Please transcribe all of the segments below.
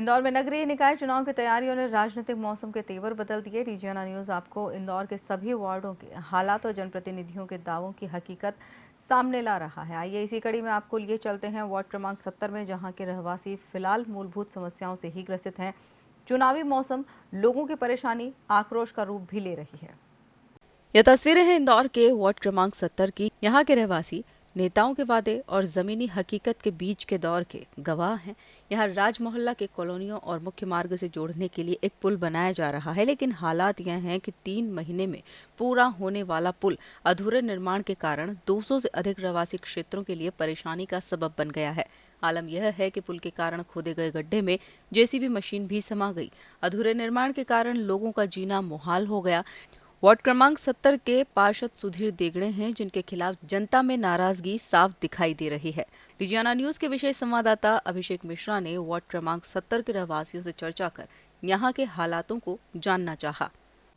इंदौर में नगरीय निकाय चुनाव की तैयारियों ने राजनीतिक मौसम के तेवर बदल दिए। डीजीएनआर न्यूज़ आपको इंदौर के सभी वार्डों के हालात और जनप्रतिनिधियों के दावों की हकीकत सामने ला रहा है। आइए इसी कड़ी में आपको लिए चलते हैं वार्ड क्रमांक 70 में, जहां के रहवासी फिलहाल मूलभूत समस्याओं से ही ग्रसित हैं। चुनावी मौसम लोगों की परेशानी आक्रोश का रूप भी ले रही है। यह तस्वीरें हैं इंदौर के वार्ड क्रमांक 70 की। यहाँ के रहवासी नेताओं के वादे और जमीनी हकीकत के बीच के दौर के गवाह हैं। यहाँ राज मोहल्ला के कॉलोनियों और मुख्य मार्ग से जोड़ने के लिए एक पुल बनाया जा रहा है, लेकिन हालात यह हैं कि 3 महीने में पूरा होने वाला पुल अधूरे निर्माण के कारण 200 से अधिक रहवासी क्षेत्रों के लिए परेशानी का सबब बन गया है। आलम यह है कि पुल के कारण खोदे गए गड्ढे में जेसीबी मशीन भी समा गई। अधूरे निर्माण के कारण लोगों का जीना मुहाल हो गया। वार्ड क्रमांक 70 के पार्षद सुधीर देगड़े हैं, जिनके खिलाफ जनता में नाराजगी साफ दिखाई दे रही है। डीजीएनआर न्यूज़ के विशेष संवाददाता अभिषेक मिश्रा ने वार्ड क्रमांक 70 के रहवासियों से चर्चा कर यहां के हालातों को जानना चाहा।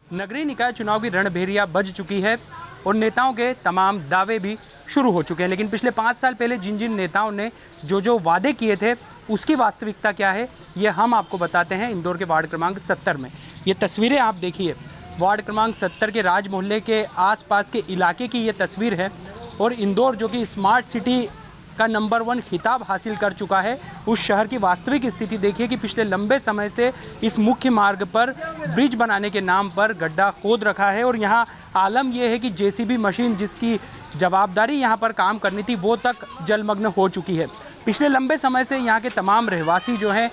नगरीय निकाय चुनाव की रणभेरिया बज चुकी है और नेताओं के तमाम दावे भी शुरू हो चुके हैं, लेकिन पिछले 5 साल पहले जिन जिन नेताओं ने जो वादे किए थे उसकी वास्तविकता क्या है, ये हम आपको बताते हैं। इंदौर के वार्ड क्रमांक 70 में ये तस्वीरें आप देखिए। वार्ड क्रमांक 70 के राज मोहल्ले के आसपास के इलाके की ये तस्वीर है और इंदौर जो कि स्मार्ट सिटी का नंबर 1 खिताब हासिल कर चुका है, उस शहर की वास्तविक स्थिति देखिए कि पिछले लंबे समय से इस मुख्य मार्ग पर ब्रिज बनाने के नाम पर गड्ढा खोद रखा है और यहाँ आलम यह है कि जेसीबी मशीन जिसकी जवाबदारी यहाँ पर काम करनी थी वो तक जलमग्न हो चुकी है। पिछले लंबे समय से यहाँ के तमाम रहवासी जो हैं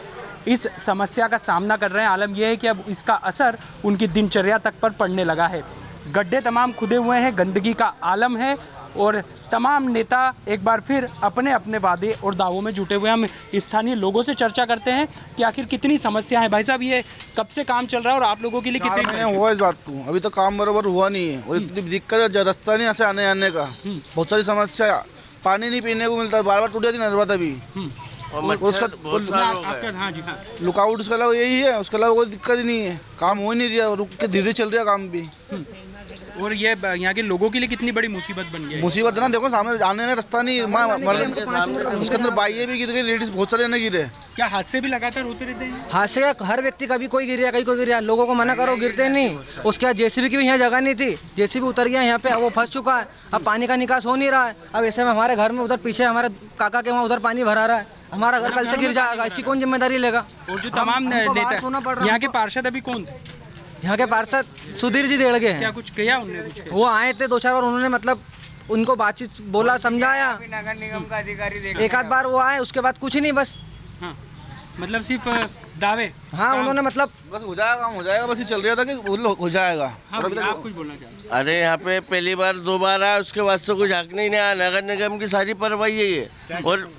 इस समस्या का सामना कर रहे हैं। आलम यह है कि अब इसका असर उनकी दिनचर्या तक पर पड़ने लगा है। गड्ढे तमाम खुदे हुए हैं, गंदगी का आलम है और तमाम नेता एक बार फिर अपने अपने वादे और दावों में जुटे हुए हैं। हम स्थानीय लोगों से चर्चा करते हैं कि आखिर कितनी समस्या है। भाई साहब, ये कब से काम चल रहा है और आप लोगों के लिए कितने महीने हुआ इस बात को? अभी तक काम बराबर हुआ नहीं है और इतनी दिक्कत है, रास्ता नहीं ऐसे आने जाने का। बहुत सारी समस्या, पानी नहीं पीने को मिलता, बार बार टूट जाती नजर अभी। और उसका लुकआउट उसके अलावा यही है, उसके अलावा कोई दिक्कत ही नहीं है। काम हो ही नहीं रहा, रुक के धीरे चल रहा काम भी। और ये यहाँ के लोगों के लिए कितनी बड़ी मुसीबत बन गई है। मुसीबत है ना, देखो सामने आने का रास्ता नहीं, उसके अंदर बाइये भी गिर गई, लेडीज बहुत सारे गिरे। क्या हादसे भी लगातार होते रहते हैं? हादसे हर व्यक्ति कभी कोई गिर गया, कहीं कोई गिर गया। लोगों को मना करो, गिरते नहीं। उसके बाद जेसीबी की भी यहाँ जगह नहीं थी, जेसीबी उतर गया यहाँ पे, वो फंस चुका है। अब पानी का निकास हो नहीं रहा है। अब ऐसे में हमारे घर में उधर पीछे हमारे काका के वहाँ उधर पानी भरा रहा है। हमारा घर कल से गिर जाएगा, इसकी कौन जिम्मेदारी लेगा? और जो तमाम नेता यहाँ के पार्षद अभी कौन थे? यहाँ के पार्षद सुधीर जी देड़गे हैं। क्या कुछ किया उन्होंने? कुछ वो आए थे 2-4 बार, उन्होंने मतलब उनको बातचीत बोला, समझाया। नगर निगम का अधिकारी एक आध बार वो आए, उसके बाद कुछ नहीं, बस। हाँ, मतलब सिर्फ दावे। हाँ, उन्होंने मतलब बस हो जाएगा, काम हो जाएगा, बस ये चल रहा था कि हो जाएगा। हाँ, आप कुछ बोलना चाहते? अरे यहाँ पे पहली बार 2 बार आया, उसके बाद से कुछ हक नहीं आया। नगर निगम की सारी कार्रवाई यही है और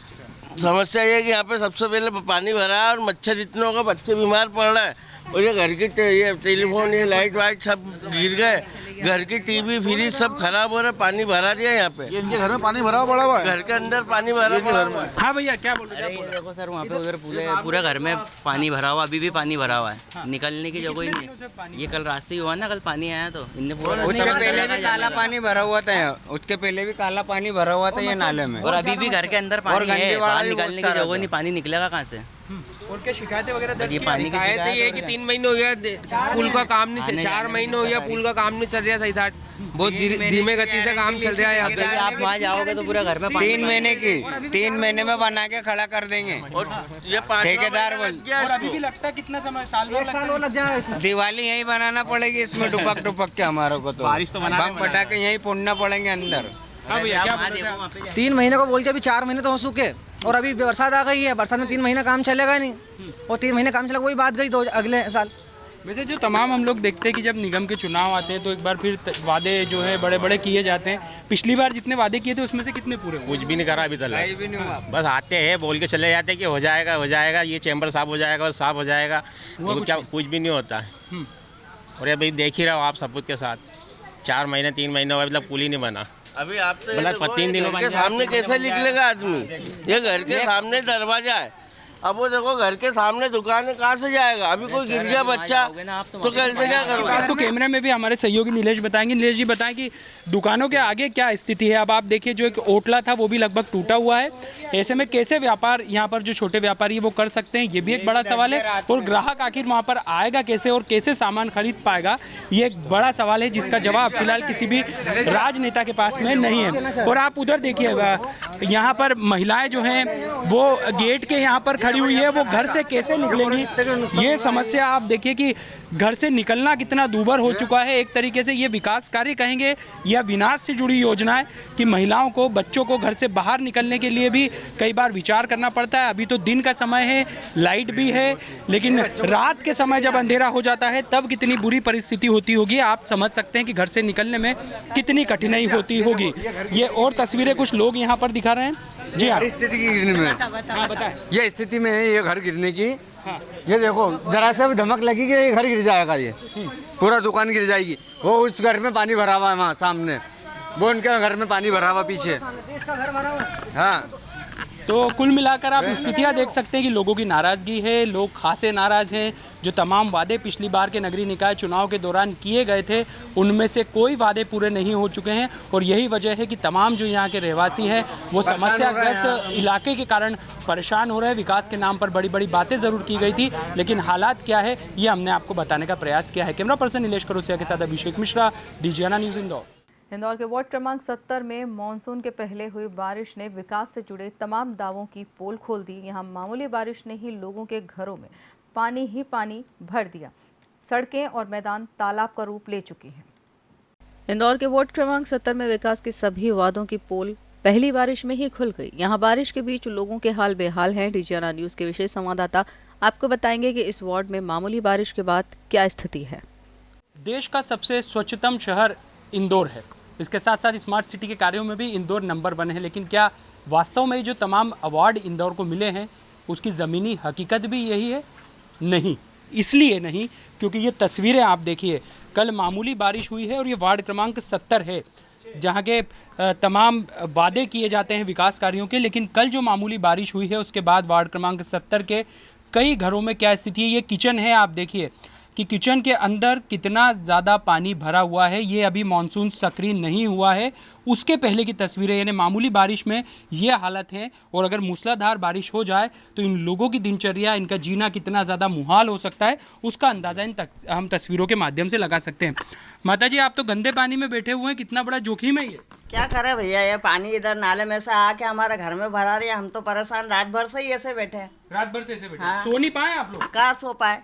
समस्या ये है कि यहाँ पे सबसे पहले पानी भरा है और मच्छर इतने होगा, बच्चे बीमार पड़ रहे हैं और ये घर की ये टेलीफोन, ये लाइट वाइट सब गिर गए। घर की टीवी फ्रिज सब खराब हो रहा है, पानी भरा दिया यहाँ पे। इनके घर में पानी भरा पड़ा हुआ है, घर के अंदर पानी भरा घर में। हाँ भैया, क्या बोल रहे हैं? देखो सर, वहाँ पे उधर पूरे घर में पानी भरा हुआ, अभी भी पानी भरा हुआ है। हाँ। निकलने की जगह ही नहीं। ये कल रात से ही हुआ ना, कल पानी आया तो इनने पूरा। उसके पहले भी काला पानी भरा हुआ था, उसके पहले भी काला पानी भरा हुआ था ये नाले में। और अभी भी घर के अंदर पानी है, बाहर निकलने की जगह नहीं, पानी निकलेगा कहाँ से? और क्या शिकायतें वगैरह? ये पानी की शिकायत ये है कि 3 महीने हो गया पुल का काम नहीं, 4 महीने हो गया पुल का काम नहीं चल रहा सही साथ। बहुत धीमे गति से काम चल रहा है यहाँ पे। आप वहाँ जाओगे तो पूरा घर में 3 महीने की 3 महीने में बना के खड़ा कर देंगे। और ये ठेकेदार बोल अभी भी लगता है कितना समय, साल लग जाएगा। दिवाली यही बनाना पड़ेगी इसमें, टुपक के हमारे को तो बम पटाखे यहीं फोड़ना पड़ेंगे अंदर। 3 महीने को बोल के अभी 4 महीने तो हो चुके और अभी बरसात आ गई है। बरसात में 3 महीने काम चलेगा नहीं और 3 महीने काम चलेगा, वही बात गई 2 अगले साल। वैसे जो तमाम हम लोग देखते हैं कि जब निगम के चुनाव आते हैं तो एक बार फिर वादे जो है बड़े बड़े किए जाते हैं। पिछली बार जितने वादे किए थे उसमें से कितने पूरे हुए? कुछ भी नहीं करा अभी तक। बस आते हैं, बोल के चले जाते हैं कि हो जाएगा, ये चैम्बर साफ हो जाएगा और साफ हो जाएगा, तो क्या कुछ भी नहीं होता है। और अभी देख ही रहे हो आप सबूत के साथ, 4 महीने 3 महीने हुआ, मतलब पुल ही नहीं बना। अभी आप तो मतलब 3 दिनों के सामने कैसे निकलेगा आदमी? ये घर के सामने दरवाजा है, अब वो देखो घर के सामने दुकान है, कहाँ से जाएगा? अभी कोई गिर गया बच्चा तो कैसे क्या करोगे? आपको कैमरे में भी हमारे सहयोगी नीलेश बताएंगे। नीलेश जी बताएं कि दुकानों के आगे क्या स्थिति है। अब आप देखिए जो एक ओटला था वो भी लगभग टूटा हुआ है। ऐसे में कैसे व्यापार यहाँ पर जो छोटे व्यापारी है वो कर सकते हैं, ये भी एक बड़ा सवाल है। और ग्राहक आखिर वहाँ पर आएगा कैसे और कैसे सामान खरीद पाएगा, ये एक बड़ा सवाल है जिसका जवाब फिलहाल किसी भी राजनेता के पास में नहीं है। और आप उधर देखिएगा, यहाँ पर महिलाएं जो हैं वो गेट के यहाँ पर खड़ी हुई है, वो घर से कैसे निकलेंगी, ये समस्या आप देखिए कि घर से निकलना कितना दूभर हो चुका है। एक तरीके से ये विकास कार्य कहेंगे या विनाश से जुड़ी योजना है कि महिलाओं को, बच्चों को घर से बाहर निकलने के लिए भी कई बार विचार करना पड़ता है। अभी तो दिन का समय है, लाइट भी है, लेकिन रात के समय जब अंधेरा हो जाता है तब कितनी बुरी परिस्थिति होती होगी। आप समझ सकते हैं कि घर से निकलने में कितनी कठिनाई होती होगी। ये और तस्वीरें कुछ लोग यहाँ पर दिखा रहे हैं। जी हाँ, स्थिति की गिरने में, हाँ बताएं। ये स्थिति में है ये घर गिरने की। ये देखो जरा से भी धमक लगी कि ये घर गिर जाएगा, ये पूरा दुकान गिर जाएगी। वो उस घर में पानी भरा हुआ है वहाँ सामने, वो उनके घर में पानी भरा हुआ पीछे। हाँ, तो कुल मिलाकर आप स्थितियाँ देख सकते हैं कि लोगों की नाराज़गी है, लोग खासे नाराज़ हैं। जो तमाम वादे पिछली बार के नगरीय निकाय चुनाव के दौरान किए गए थे उनमें से कोई वादे पूरे नहीं हो चुके हैं। और यही वजह है कि तमाम जो यहाँ के रहवासी हैं वो समस्याग्रस्त इलाके के कारण परेशान हो रहे हैं। विकास के नाम पर बड़ी बड़ी बातें ज़रूर की गई थी, लेकिन हालात क्या है ये हमने आपको बताने का प्रयास किया है। कैमरा पर्सन नीलेश करोसिया के साथ अभिषेक मिश्रा, डीजीएनआर न्यूज़ इंदौर। इंदौर के वार्ड क्रमांक 70 में मानसून के पहले हुई बारिश ने विकास से जुड़े तमाम दावों की पोल खोल दी। यहां मामूली बारिश ने ही लोगों के घरों में पानी ही पानी भर दिया। सड़कें और मैदान तालाब का रूप ले चुकी हैं। इंदौर के वार्ड क्रमांक 70 में विकास के सभी वादों की पोल पहली बारिश में ही खुल गई। यहां बारिश के बीच लोगों के हाल बेहाल हैं। डीजीएनआर न्यूज के विशेष संवाददाता आपको बताएंगे कि इस वार्ड में मामूली बारिश के बाद क्या स्थिति है। देश का सबसे स्वच्छतम शहर इंदौर है। इसके साथ साथ स्मार्ट सिटी के कार्यों में भी इंदौर नंबर 1 है। लेकिन क्या वास्तव में जो तमाम अवार्ड इंदौर को मिले हैं उसकी ज़मीनी हकीकत भी यही है? नहीं, इसलिए नहीं क्योंकि ये तस्वीरें आप देखिए, कल मामूली बारिश हुई है और ये वार्ड क्रमांक 70 है जहाँ के तमाम वादे किए जाते हैं विकास कार्यों के। लेकिन कल जो मामूली बारिश हुई है उसके बाद वार्ड क्रमांक 70 के कई घरों में क्या स्थिति है। ये किचन है, आप देखिए कि किचन के अंदर कितना ज़्यादा पानी भरा हुआ है। ये अभी मानसून सक्रिय नहीं हुआ है, उसके पहले की तस्वीरें, यानी मामूली बारिश में ये हालत है। और अगर मूसलाधार बारिश हो जाए तो इन लोगों की दिनचर्या, इनका जीना कितना ज़्यादा मुहाल हो सकता है उसका अंदाज़ा हम तस्वीरों के माध्यम से लगा सकते हैं। माता जी, आप तो गंदे पानी में बैठे हुए हैं, कितना बड़ा जोखिम है ये? क्या करे भैया, ये पानी इधर नाले में से आके हमारे घर में भरा रही है। हम तो परेशान, रात भर से ही ऐसे बैठे हैं। रात भर से ऐसे बैठे? हाँ। सो नहीं पाए आप लोग? कहाँ सो पाए,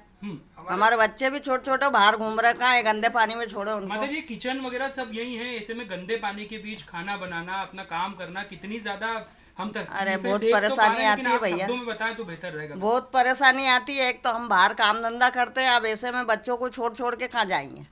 हमारे बच्चे भी छोटे छोटे बाहर घूम रहे, कहाँ गंदे पानी में छोड़े उनको। माता जी, किचन वगैरह सब यही है, ऐसे में गंदे पानी के बीच खाना बनाना, अपना काम करना, कितनी ज्यादा हम अरे बहुत परेशानी आती है भैया, में बताएं तो बेहतर रहेगा। बहुत परेशानी आती है। एक तो हम बाहर काम धंधा करते हैं, अब ऐसे में बच्चों को छोड़ छोड़ के कहाँ जाएंगे।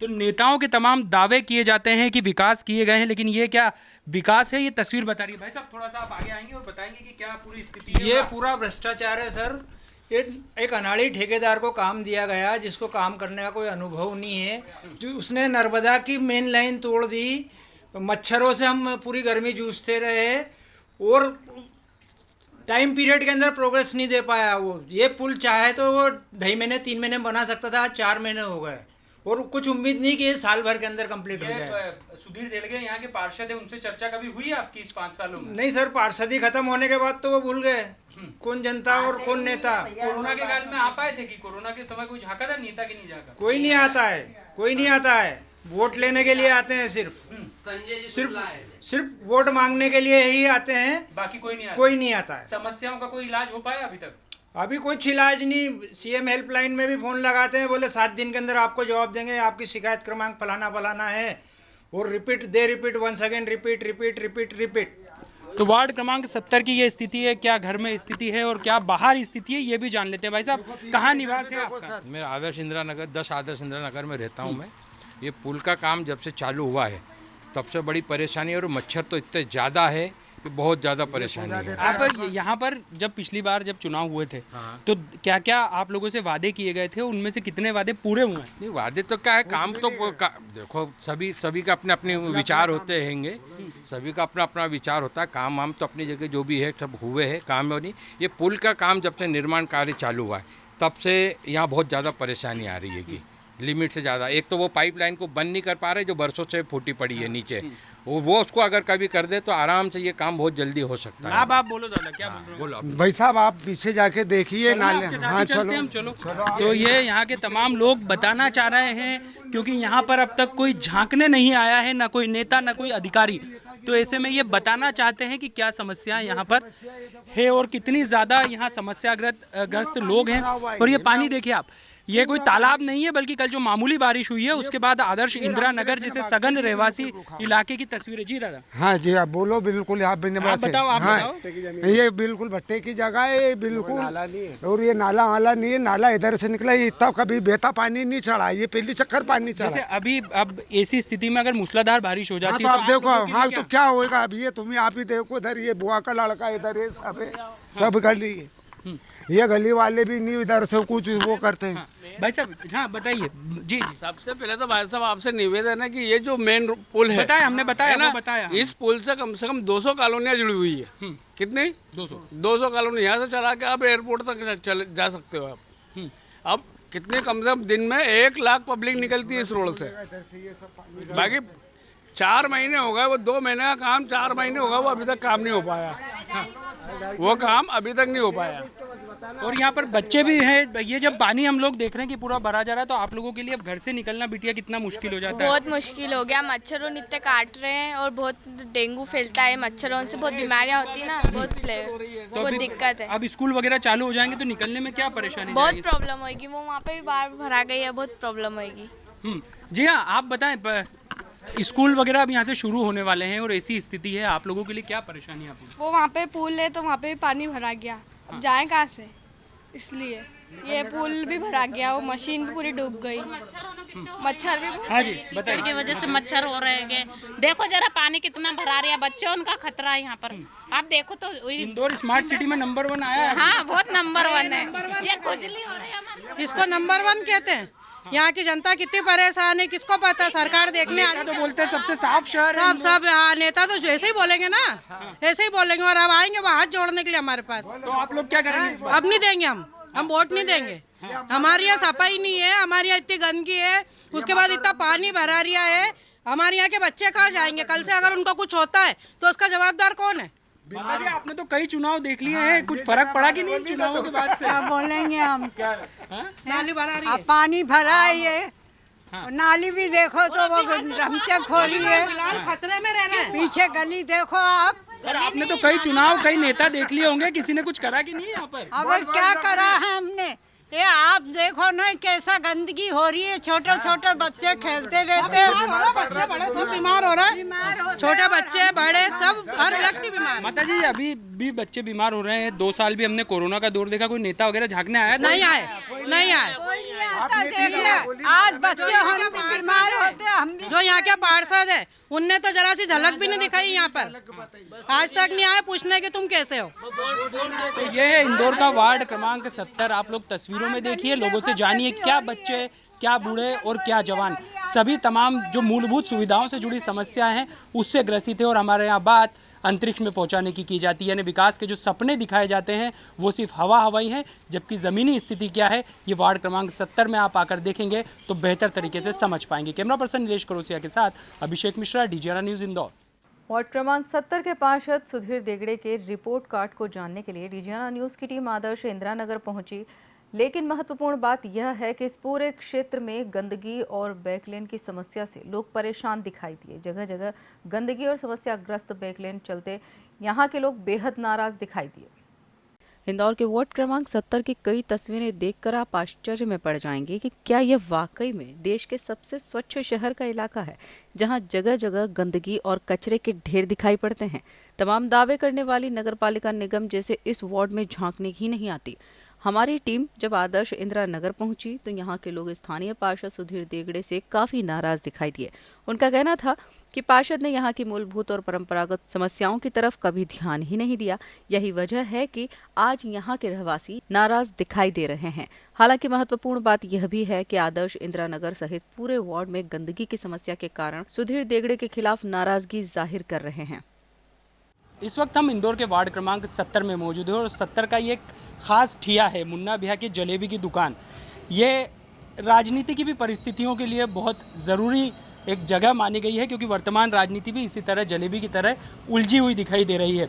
तो नेताओं के तमाम दावे किए जाते हैं कि विकास किए गए हैं, लेकिन ये क्या विकास है? ये तस्वीर बता रही है। भाई साहब, थोड़ा सा आप आगे आएंगे और बताएंगे कि क्या पूरी स्थिति है। ये पूरा भ्रष्टाचार है सर। एक अनाड़ी ठेकेदार को काम दिया गया जिसको काम करने का कोई अनुभव नहीं है, जो उसने नर्मदा की मेन लाइन तोड़ दी। मच्छरों से हम पूरी गर्मी जूझते रहे और टाइम पीरियड के अंदर प्रोग्रेस नहीं दे पाया। वो ये पुल चाहे तो वो 2.5 महीने 3 महीने बना सकता था, 4 महीने हो गए और कुछ उम्मीद नहीं कि साल भर के अंदर कंप्लीट हो जाए। सुधीर देलगे यहाँ के पार्षद है, उनसे चर्चा कभी हुई है आपकी इस 5 सालों में? नहीं सर, पार्षदी खत्म होने के बाद तो वो भूल गए कौन जनता और कौन नेता। कोरोना के काल में आप आए थे कि कोरोना के समय कोई झाँका था नेता की नहीं झाँका? कोई नहीं आता है, कोई नहीं आता है। वोट लेने के लिए आते हैं, सिर्फ वोट मांगने के लिए ही आते हैं, बाकी कोई नहीं आता। कोई नहीं आता है। समस्याओं का कोई इलाज हो पाया अभी तक? अभी कुछ इलाज नहीं। सीएम हेल्पलाइन में भी फ़ोन लगाते हैं, बोले 7 दिन के अंदर आपको जवाब देंगे, आपकी शिकायत क्रमांक फलाना है, और रिपीट वंस अगेन रिपीट। तो वार्ड क्रमांक 70 की ये स्थिति है। क्या घर में स्थिति है और क्या बाहर स्थिति है, ये भी जान लेते हैं। भाई साहब, कहाँ निवास है आपका? मैं आदर्श इंदिरा नगर 10 आदर्श इंदिरा नगर में रहता हूँ मैं। ये पुल का काम जब से चालू हुआ है तब से बड़ी परेशानी, और मच्छर तो इतने ज़्यादा है कि बहुत ज़्यादा परेशानी है। आप यहाँ पर जब पिछली बार जब चुनाव हुए थे तो क्या क्या आप लोगों से वादे किए गए थे, उनमें से कितने वादे पूरे हुए हैं? नहीं, वादे तो क्या है, काम तो देखो सभी का अपने अपने विचार होते रहेंगे, सभी का अपना अपना विचार होता है। काम वाम तो अपनी जगह जो भी है सब हुए हैं, काम नहीं। ये पुल का काम जब से निर्माण कार्य चालू हुआ है तब से यहाँ बहुत ज़्यादा परेशानी आ रही है कि लिमिट से ज़्यादा। एक तो वो पाइपलाइन को बंद नहीं कर पा रहे जो बरसों से फूटी पड़ी है नीचे, वो उसको अगर कभी कर दे तो आराम से ये काम बहुत जल्दी हो सकता है। आप बोलो दादा, क्या बोल रहे हो? बोलो भाई साहब, आप पीछे जाके देखिए नाले। हाँ चलो। तो ये यहाँ के तमाम लोग बताना चाह रहे हैं, क्योंकि यहाँ पर अब तक कोई झांकने नहीं आया है, ना कोई नेता ना कोई अधिकारी। तो ऐसे में ये बताना चाहते हैं कि क्या समस्याएं यहाँ पर है और कितनी ज़्यादा यहाँ समस्याग्रस्त लोग हैं। और ये पानी देखिए आप, ये कोई तालाब नहीं है, बल्कि कल जो मामूली बारिश हुई है उसके बाद आदर्श इंदिरा नगर जैसे सगन रहवासी इलाके की तस्वीरें। जी दादा। हाँ जी, आप बोलो। बिल्कुल आप बताओ। ये बिल्कुल भट्टे की जगह है बिल्कुल, और ये नाला वाला नहीं है, नाला इधर से निकला, इतना कभी बहता पानी नहीं चढ़ा, ये पहली चक्कर पानी चढ़ा। जैसे अभी अब ऐसी स्थिति में अगर मूसलाधार बारिश हो जाती है तो आप देखो हाल तो क्या होगा। अब ये तुम्हें आप ही देखो, इधर ये बुआ का लड़का इधर है, सब गली है, ये गली वाले भी नहीं इधर से कुछ वो करते हैं। भाई साहब, हाँ बताइए। जी सबसे पहले तो भाई साहब आपसे निवेदन है कि ये जो मेन पुल है, हमने बताया ना, बताया। इस पुल से कम 200 कॉलोनियाँ जुड़ी हुई है। कितनी? 200 कॉलोनी। यहाँ से चला के आप एयरपोर्ट तक जा सकते हो आप। अब कितने कम से कम दिन में 1 लाख पब्लिक निकलती है इस रोड से। बाकी 4 महीने हो गए, वो 2 महीने का काम 4 महीने हो गए, वो अभी तक काम नहीं हो पाया। वो काम अभी तक नहीं हो पाया। और यहाँ पर बच्चे भी हैं। ये जब पानी हम लोग देख रहे हैं कि पूरा भरा जा रहा है, तो आप लोगों के लिए अब घर से निकलना बिटिया कितना मुश्किल हो जाता है? बहुत मुश्किल हो गया। मच्छरों इतने काट रहे हैं और बहुत डेंगू फैलता है मच्छरों से, बहुत बीमारियाँ होती है ना, बहुत दिक्कत है। अब स्कूल वगैरह चालू हो जाएंगे तो निकलने में क्या परेशानी? बहुत प्रॉब्लम होगी। वो वहाँ पे भी बाढ़ भरा गई है, बहुत प्रॉब्लम होगी। जी हाँ, आप बताएं, स्कूल वगैरह अब यहाँ से शुरू होने वाले हैं और ऐसी स्थिति है, आप लोगों के लिए क्या परेशानी है? वो वहाँ पे पुल है तो वहाँ पे भी पानी भरा गया, अब जाए कहाँ से, इसलिए ये पुल भी भरा गया, वो मशीन भी पूरी डूब गई, मच्छर भी। हाँ जी बताइए। की वजह से मच्छर हो रहे हैं। देखो जरा पानी कितना भरा रहा है, बच्चों उनका खतरा है यहाँ पर। आप देखो तो इंदौर स्मार्ट सिटी में नंबर 1 आया है। हाँ बहुत नंबर 1 है। ये खुजली हो रही है, इसको नंबर 1 कहते हैं। यहाँ की जनता कितनी परेशान है, किसको पता। सरकार देखने नेता तो बोलते हैं सबसे साफ शहर है। सब हाँ, नेता तो ऐसे ही बोलेंगे ना, ऐसे ही बोलेंगे। और अब आएंगे वो हाथ जोड़ने के लिए हमारे पास। तो आप लोग क्या करेंगे? अब नहीं देंगे हम वोट नहीं देंगे। हमारे यहाँ सफाई नहीं है, हमारे यहाँ इतनी गंदगी है, उसके बाद इतना पानी भरा रिया है। हमारे यहाँ के बच्चे कहाँ जाएंगे? कल से अगर उनको कुछ होता है तो उसका जवाबदार कौन है? आपने तो कई चुनाव देख लिए हैं, कुछ फर्क पड़ा कि नहीं चुनावों के बाद से? क्या बोलेंगे हम? क्या नाली भरा रही है, पानी भरा है ये, नाली भी देखो तो वो रमचक हो रही है, खतरे में रहना है। पीछे गली देखो आप। आपने तो कई चुनाव, कई नेता देख लिए होंगे, किसी ने कुछ करा कि नहीं यहाँ पर? अब क्या करा है हमने? ये आप देखो ना कैसा गंदगी हो रही है, छोटे छोटे बच्चे खेलते रहते हैं, बच्चे बड़े सब बीमार हो रहे हैं, छोटे बच्चे बड़े सब, हर व्यक्ति बीमार। माता जी अभी भी बच्चे बीमार हो रहे हैं। 2 साल भी हमने कोरोना का दौर देखा, कोई नेता वगैरह झांकने आया? नहीं आए। आज बच्चे हम भी बीमार होते हैं। हम जो यहाँ के पार्षद है उनने तो जरा सी झलक भी नहीं दिखाई यहाँ पर, आज तक नहीं आए पूछने कि तुम कैसे हो। तो ये है इंदौर का वार्ड क्रमांक 70। आप लोग तस्वीरों में देखिए, लोगों से जानिए क्या बच्चे, क्या बूढ़े और क्या जवान, सभी तमाम जो मूलभूत सुविधाओं से जुड़ी समस्याएं हैं उससे ग्रसित है। और हमारे यहाँ बात अंतरिक्ष में पहुंचाने की जाती है, यानी विकास के जो सपने दिखाए जाते हैं वो सिर्फ हवा हवाई हैं, जबकि ज़मीनी स्थिति क्या है ये वार्ड क्रमांक 70 में आप आकर देखेंगे तो बेहतर तरीके से समझ पाएंगे। कैमरा पर्सन नीलेश करोसिया के साथ Abhishek Mishra, DGRA news Indore. Ward क्रमांक 70 के पार्षद सुधीर देगड़े के रिपोर्ट कार्ड को जानने के लिए DGRA न्यूज़ की टीम आदर्श इंदिरा नगर पहुंची, लेकिन महत्वपूर्ण बात यह है कि इस पूरे क्षेत्र में गंदगी और बैकलेन की समस्या से लोग परेशान दिखाई दिए। जगह जगह गंदगी और समस्याग्रस्त बैकलेन चलते यहाँ के लोग बेहद नाराज दिखाई दिए। इंदौर के वार्ड क्रमांक 70 की कई तस्वीरें देखकर आप आश्चर्य में पड़ जाएंगे कि क्या यह वाकई में देश के सबसे स्वच्छ शहर का इलाका है, जहां जगह जगह गंदगी और कचरे के ढेर दिखाई पड़ते हैं। तमाम दावे करने वाली नगरपालिका निगम जैसे इस वार्ड में झांकने ही नहीं आती। हमारी टीम जब आदर्श इंदिरा नगर पहुंची तो यहाँ के लोग स्थानीय पार्षद सुधीर देगड़े से काफ़ी नाराज दिखाई दिए। उनका कहना था कि पार्षद ने यहाँ की मूलभूत और परंपरागत समस्याओं की तरफ कभी ध्यान ही नहीं दिया। यही वजह है कि आज यहाँ के रहवासी नाराज दिखाई दे रहे हैं। हालांकि महत्वपूर्ण बात यह भी है कि आदर्श इंदिरा नगर सहित पूरे वार्ड में गंदगी की समस्या के कारण सुधीर देगड़े के खिलाफ नाराजगी जाहिर कर रहे हैं। इस वक्त हम इंदौर के वार्ड क्रमांक 70 में मौजूद हैं और 70 का ये एक खास ठिया है मुन्ना भैया की जलेबी की दुकान। ये राजनीति की भी परिस्थितियों के लिए बहुत ज़रूरी एक जगह मानी गई है, क्योंकि वर्तमान राजनीति भी इसी तरह जलेबी की तरह उलझी हुई दिखाई दे रही है।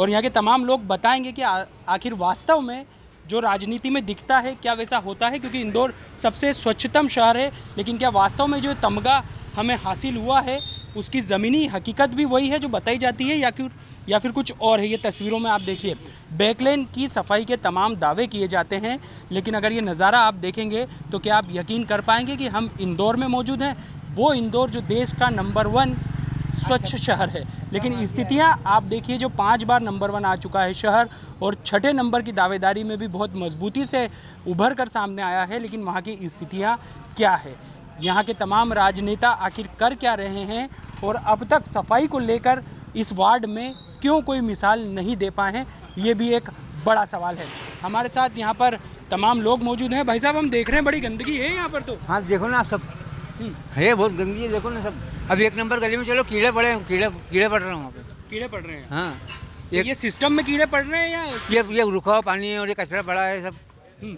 और यहाँ के तमाम लोग बताएंगे कि आखिर वास्तव में जो राजनीति में दिखता है क्या वैसा होता है, क्योंकि इंदौर सबसे स्वच्छतम शहर है, लेकिन क्या वास्तव में जो तमगा हमें हासिल हुआ है उसकी ज़मीनी हकीकत भी वही है जो बताई जाती है या फिर कुछ और है। ये तस्वीरों में आप देखिए, बैकलेन की सफाई के तमाम दावे किए जाते हैं, लेकिन अगर ये नज़ारा आप देखेंगे तो क्या आप यकीन कर पाएंगे कि हम इंदौर में मौजूद हैं, वो इंदौर जो देश का नंबर 1 स्वच्छ शहर है। लेकिन स्थितियां आप देखिए, जो 5 बार नंबर 1 आ चुका है शहर और 6ठे नंबर की दावेदारी में भी बहुत मजबूती से उभर कर सामने आया है, लेकिन वहाँ की स्थितियाँ क्या है, यहाँ के तमाम राजनेता आखिर कर क्या रहे हैं और अब तक सफाई को लेकर इस वार्ड में क्यों कोई मिसाल नहीं दे पाए हैं, ये भी एक बड़ा सवाल है। हमारे साथ यहाँ पर तमाम लोग मौजूद हैं। भाई साहब, हम देख रहे हैं बड़ी गंदगी है यहाँ पर। तो हाँ देखो ना, सब है, बहुत गंदगी है, देखो ना सब। अभी 1 नंबर गली में चलो, कीड़े पड़े हैं, कीड़े पड़ रहे हैं वहाँ पे। कीड़े पड़ रहे हैं? हाँ। ये सिस्टम में कीड़े पड़ रहे हैं या ये रुका हुआ पानी है और ये कचरा पड़ा है, सब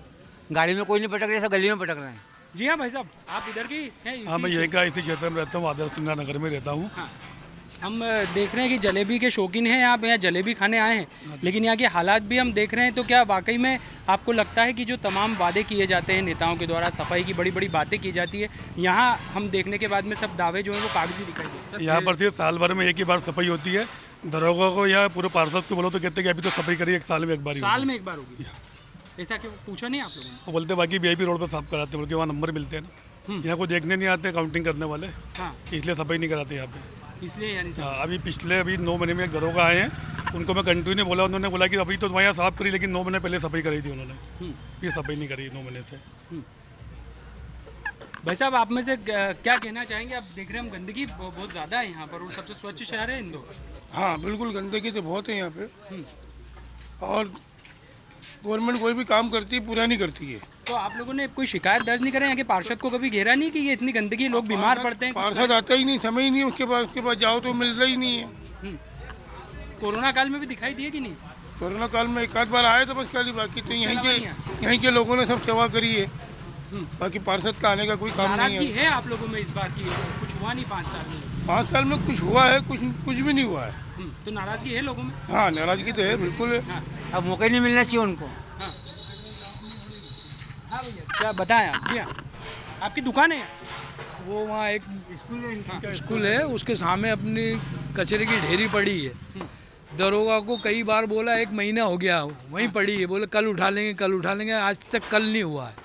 गाड़ी में कोई नहीं पटक रहे, सब गली में पटक रहे हैं। जी हाँ भाई साहब, आप इधर की हैं? हाँ, मैं यही का इसी क्षेत्र में रहता हूँ, आदर्श इंदिरा नगर में रहता हूँ। हाँ। हम देख रहे हैं कि जलेबी के शौकीन हैं, आप यहाँ जलेबी खाने आए हैं, लेकिन यहाँ के हालात भी हम देख रहे हैं। तो क्या वाकई में आपको लगता है कि जो तमाम वादे किए जाते हैं नेताओं के द्वारा, सफाई की बड़ी बड़ी बातें की जाती है, यहाँ हम देखने के बाद में सब दावे जो हैं वो कागजी दिखाई देते हैं? यहाँ पर से साल भर में एक ही बार सफाई होती है। दरोगा को या पूरे पार्षद को बोलो तो कहते हैं कि अभी तो सफाई करिए, 1 साल में एक बार। साल में एक बार होगी? ऐसा क्यों पूछा नहीं आप लोगों ने? वो बोलते बाकी VIP रोड पर साफ कराते हैं, बल्कि वहाँ नंबर मिलते हैं ना। यहाँ को देखने नहीं आते काउंटिंग करने वाले, इसलिए सफाई नहीं कराते यहाँ पे। इसलिए यानी अभी 9 महीने में एक दरोगा आए हैं, उनको मैं कंटिन्यू बोला, उन्होंने बोला कि अभी तो तुम्हारे यहाँ साफ करी, लेकिन 9 महीने पहले सफाई करी थी उन्होंने, ये सफाई नहीं करी 9 महीने से। भाई साहब, आप में से क्या कहना चाहेंगे? आप देख रहे हैं हम गंदगी बहुत ज़्यादा है यहाँ पर और सबसे स्वच्छ शहर है इंदौर। हाँ बिल्कुल, गंदगी तो बहुत है यहाँ पे, और गवर्नमेंट कोई भी काम करती है पूरा नहीं करती है। तो आप लोगों ने कोई शिकायत दर्ज नहीं करें? यहाँ के पार्षद को कभी घेरा नहीं कि ये इतनी गंदगी, लोग बीमार पड़ते हैं? पार्षद आता ही नहीं, समय ही नहीं उसके पास जाओ तो मिलता ही नहीं है। कोरोना काल में भी दिखाई दिए कि नहीं? कोरोना काल में 1 आध बार आए तो बस, खाली बाकी तो यहीं के लोगों ने सब सेवा करी है, बाकी पार्षद का आने का कोई काम नहीं है। आप लोगों में इस बार की कुछ हुआ नहीं 5 साल में? 5 साल में कुछ हुआ है, कुछ भी नहीं हुआ है। तो नाराजगी है लोगों में? हाँ, नाराजगी तो है, बिल्कुल है। अब मौका नहीं मिलना चाहिए उनको। क्या बताएं आप? जी हाँ, आपकी दुकान है? वो वहाँ एक स्कूल है, उसके सामने अपनी कचरे की ढेरी पड़ी है। दरोगा को कई बार बोला, 1 महीना हो गया वहीं पड़ी है, बोले कल उठा लेंगे, आज तक कल नहीं हुआ है।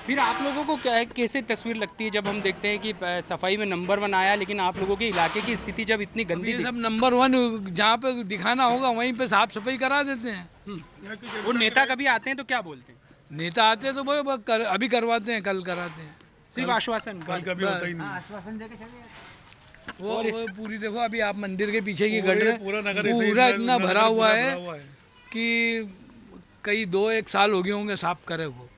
फिर आप लोगों को क्या है, कैसे तस्वीर लगती है जब हम देखते हैं कि सफाई में नंबर 1 आया, लेकिन आप लोगों के इलाके की स्थिति जब इतनी गंदी, सब नंबर 1 जहाँ पे दिखाना होगा वहीं पे साफ सफाई करा देते हैं। वो नेता कभी आते हैं तो क्या बोलते हैं? नेता आते हैं तो वो अभी करवाते हैं, कल कराते हैं, सिर्फ आश्वासन। कभी होता ही नहीं। आश्वासन देके वो पूरी देखो, अभी आप मंदिर के पीछे की गटर पूरा इतना भरा हुआ है कि कई 2-1 साल हो गए होंगे साफ करे वो।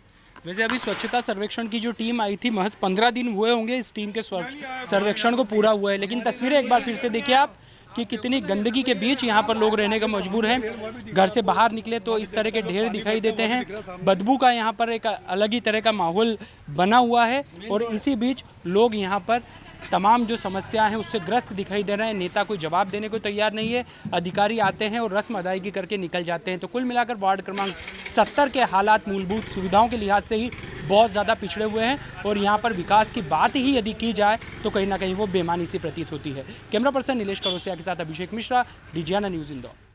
वैसे अभी स्वच्छता सर्वेक्षण की जो टीम आई थी, महज 15 दिन हुए होंगे इस टीम के सर्वेक्षण को पूरा हुआ है, लेकिन तस्वीरें एक बार फिर से देखिए आप कि कितनी गंदगी के बीच यहाँ पर लोग रहने का मजबूर हैं। घर से बाहर निकले तो इस तरह के ढेर दिखाई देते हैं, बदबू का यहाँ पर एक अलग ही तरह का माहौल बना हुआ है, और इसी बीच लोग यहाँ पर तमाम जो समस्या हैं उससे ग्रस्त दिखाई दे रहे हैं। नेता कोई जवाब देने को तैयार नहीं है, अधिकारी आते हैं और रस्म अदायगी करके निकल जाते हैं। तो कुल मिलाकर वार्ड क्रमांक 70 के हालात मूलभूत सुविधाओं के लिहाज से ही बहुत ज़्यादा पिछड़े हुए हैं, और यहाँ पर विकास की बात ही यदि की जाए तो कहीं ना कहीं वो बेमानी सी प्रतीत होती है। कैमरा पर्सन नीलेश करोसिया के साथ अभिषेक मिश्रा, DGNA न्यूज़ इंदौर।